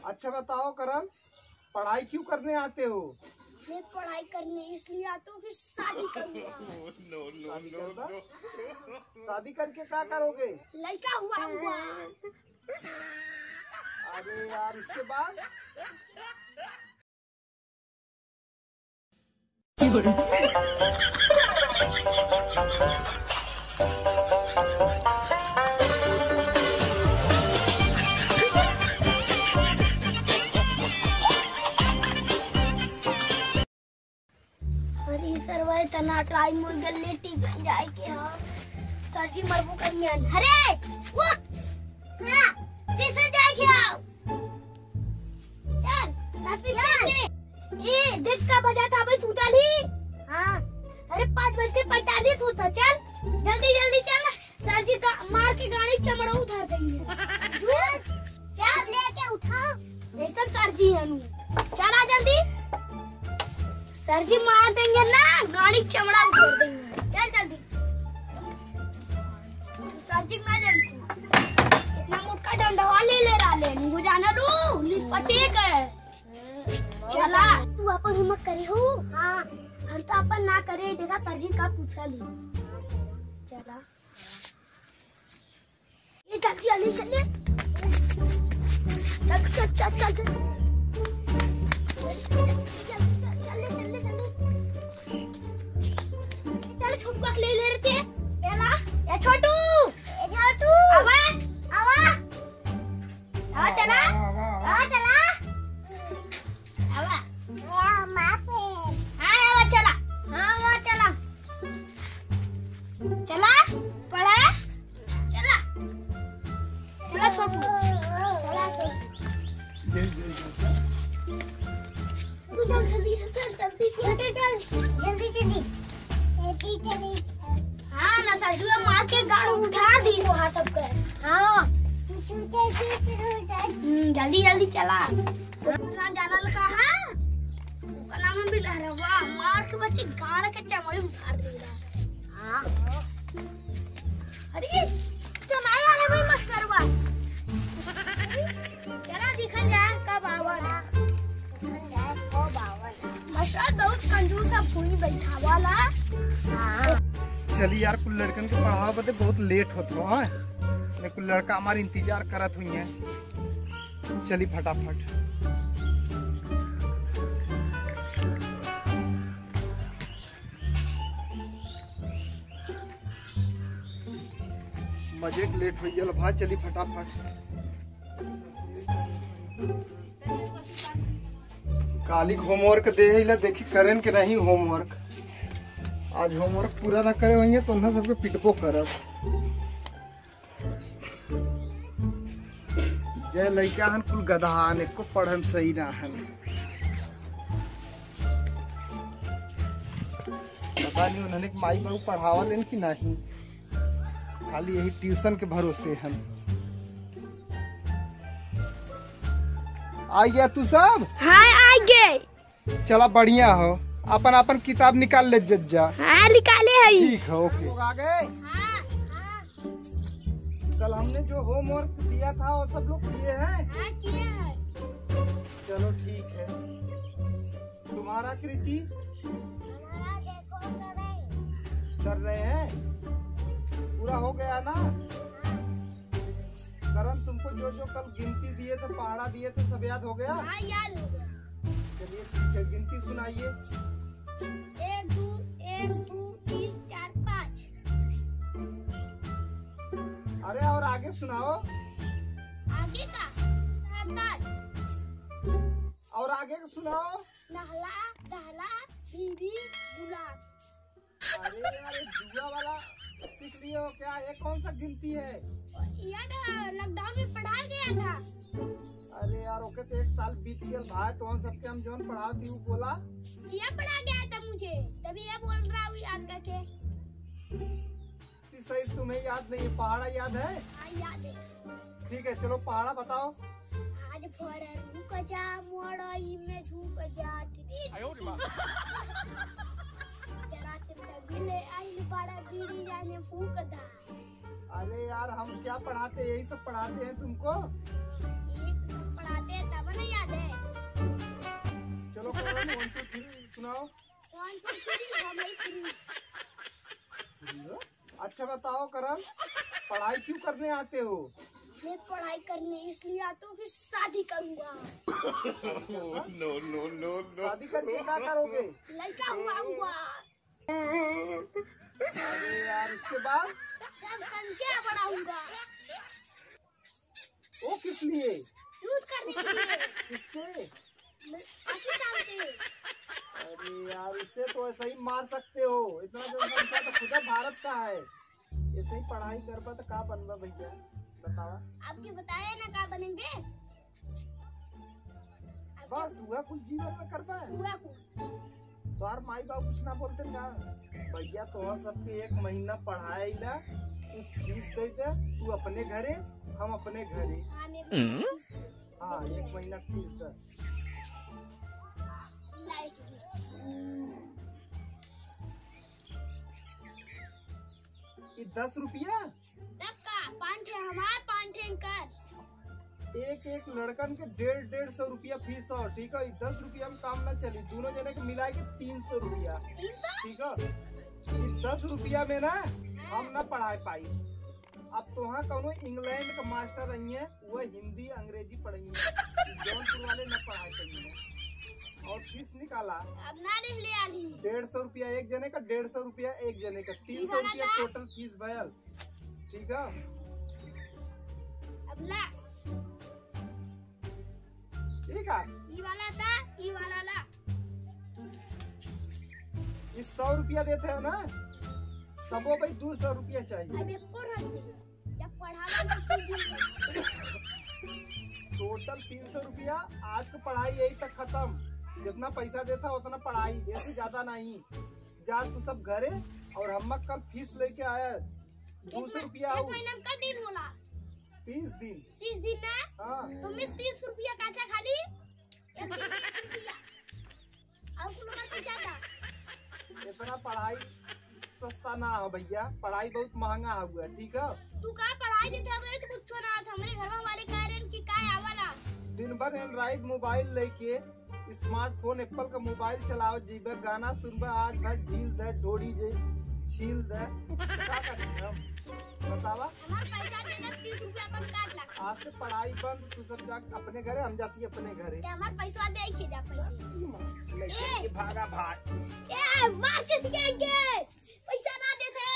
अच्छा बताओ करण, पढ़ाई क्यों करने आते हो? मैं पढ़ाई करने इसलिए आता हूँ कि शादी करूँगा। शादी करके क्या करोगे? लड़का हुआ। अरे यार उसके बाद? अरे सर भाई तना ट्राई मोर गल्ले टिकन जाए के हां सर जी मरबो करियन। अरे उठ ना स्टेशन जाए के आओ। चल रास्ते चल। ए देख का बजा था भाई सुतल ही। हां अरे 5:45 होता। चल जल्दी जल्दी चल, सर जी का मार के गाड़ी चमड़ा उतार देंगे। चल लेके उठाओ। ऐसा सर जी है नु। चला जल्दी, सर जी मार देंगे ना, गाड़ी चमड़ा उतार देंगे। चल जल्दी। सर जी ना जल्दी इतना मोटा डंडा ले रहा ले नु जाना रू लिपटेक है। चला तू अपन हिम्मत करे हो। हां हम तो अपन ना करे। देखा सर जी का पूछा ली। चला ये जल्दी जल्दी चल चल चल चल चल छुपका ले ले रहे थे। चला ये छोटू आवा आवा आवा चला आवा चला आवा माँ पे। हाँ आवा चला। हाँ आवा चला चला पढ़ा चला चला छोटू तू जल्दी जल्दी जल्दी जल्दी हाँ ना सर जी मार के गाड़ी उठा दी तो हाथ सब कर। हाँ जल्दी जल्दी चला जाना लगा। हाँ उसका नाम भी लह रहा। वाह मार के बच्चे गाड़ के चमड़ी उतार देगा। हाँ अरे तो नहीं आ रहा भाई मस्टरवा। जरा दिखा जाए कब आवाज़ मस्टर बहुत कंजूस है पूरी बैठा वाला। चलिए यार कुल लड़कन के पढ़ाओ बदे बहुत लेट होता है। कुल लड़का हमारे इंतजार करत हुई है। चली फटाफट। मजे लेट हुई है भाई। चली फटाफट। कालिक होमवर्क दे देखी करें कि नहीं होमवर्क। आज होमवर्क पूरा ना करे होंगे तो उन्हें सबके पिटबो करब। जय लड़का हन कुल गधान एको पढ़म सही ना हन। पता नहीं उन्होंने माई बाबू पढ़ावा लेन कि नहीं, खाली यही ट्यूशन के भरोसे हन। आ गया तू सब? हाँ आ गए। चला बढ़िया हो। अपन अपन किताब निकाल ले जज्जा। हाँ निकाले है। ठीक है ओके। लोग आ गए? हाँ हाँ। कल हमने जो होमवर्क दिया था वो सब लोग किए हैं? हाँ किए हैं। चलो ठीक है। तुम्हारा कृति? हमारा देखो कर रहे हैं? पूरा हो गया ना? करण तुमको जो जो कल गिनती दिए थे पहाड़ा दिए थे सब याद हो गया? हाँ याद हो गया। चलिए ठीक है गिनती सुनाइए। 1 2 3 4 5। अरे और आगे सुनाओ। आगे का 7 और आगे का सुनाओ। नहला दहला बीबी गुलाब। अरे यार ये जुआ वाला सीख लिए हो क्या? ये कौन सा गिनती है? याद है लॉकडाउन में पढ़ाया गया था। अरे यार ओके तो 1 साल बीत गया भाई। तो सबके हम जोन पढ़ा थी वो बोला ये पढ़ा गया था मुझे, तभी ये बोल रहा हूँ याद करके। सही तुम्हें याद नहीं है? पहाड़ा याद है? हाँ याद है। ठीक है चलो पहाड़ा बताओ। आज भर रुक जा मोड़ई में झुक जा जरा से तबिले आई बड़ा बीड़ी जाने फूक दा। अरे यार हम क्या पढ़ाते, यही सब पढ़ाते हैं तुमको। पढ़ाते तब नहीं करण 1 2 3 सुनाओ। 1 2 3 हम ही 3। अच्छा बताओ करण, पढ़ाई क्यों करने आते हो? मैं पढ़ाई करने इसलिए आता हूँ कि शादी करूँगा। No no no no. शादी करके क्या करोगे? लड़का हुआ। अरे यार इसके बाद? जब संख्या बढ़ाऊंगा। वो किस लिए? यूज करने के लिए। किससे? पाकिस्तान से। अरे यार इससे तो ऐसा ही मार सकते हो, इतना जनसंख्या तो खुदा भारत का है। ऐसे ही पढ़ाई करबा तो का बनबा भैया बतावा। आपके बताया ना का बनेंगे? बस हुआ कुछ जीवन में करबा है। हुआ कुछ। तोहार माई बाप कुछ ना बोलते का? भैया तो सबके 1 महीना पढ़ाई ला, तू फीस दे दे, तू अपने घरे हम अपने घरे। हाँ 1 महीना फीस दे। ये 10 रुपया? तब का 5 हमार 5 कर। एक लड़कन के 150 रुपया फीस हो, ठीक है? 10 रुपया में काम ना चली, दोनों जने के मिला के 300 रुपया, ठीक है? 10 रुपया में ना हम ना पढ़ा पाई। अब तो हाँ कौनो इंग्लैंड का मास्टर रही है, वह हिंदी अंग्रेजी पढ़ेंगे, जौनपुर वाले न पढ़ाई पाएंगे। और फीस निकाला अब ना ले आली 150 रुपया एक जने का, 150 रुपया एक जने का, 300 रुपया टोटल फीस भयल, ठीक है? अब ला ठीक है, ई वाला था, ई वाला ला। इस 100 रुपया देते हो ना, तब वो भाई 200 रुपया चाहिए। अब एक को रख दे, जब पढ़ा टोटल 300 रुपया। आज की पढ़ाई यही तक खत्म। जितना पैसा देता उतना पढ़ाई, ऐसे ज्यादा नहीं। जा तू सब घरे, और हम कल फीस लेके आया 200 रुपया। महीना का दिन होला 30 दिन। 30 दिन ना? हाँ तुम 30 रुपया काचा खाली एक रुपया और कुल का पैसा था। इतना पढ़ाई सस्ता ना हो भैया, पढ़ाई बहुत महंगा हुआ, ठीक है? तू का पढ़ाई देते हो तो कुछ ना था। हमरे घर वाले कह रहे हैं कि काय आवाला दिन भर एंड्रॉइड मोबाइल लेके स्मार्टफोन एप्पल का मोबाइल चलाओ, जीबे गाना सुनबे, आज भर ढील दे डोरी जे छील दे, क्या करें हम बतावा? हमार पैसा देना 30 रुपया अपन काट ला। आज से पढ़ाई बंद, तू सब जा अपने घरे, हम जाती अपने घरे। हमार पैसा दे के जा पैसे भागा भाई। मार के सिखाएंगे, पैसा ना देते।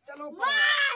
चलो मार।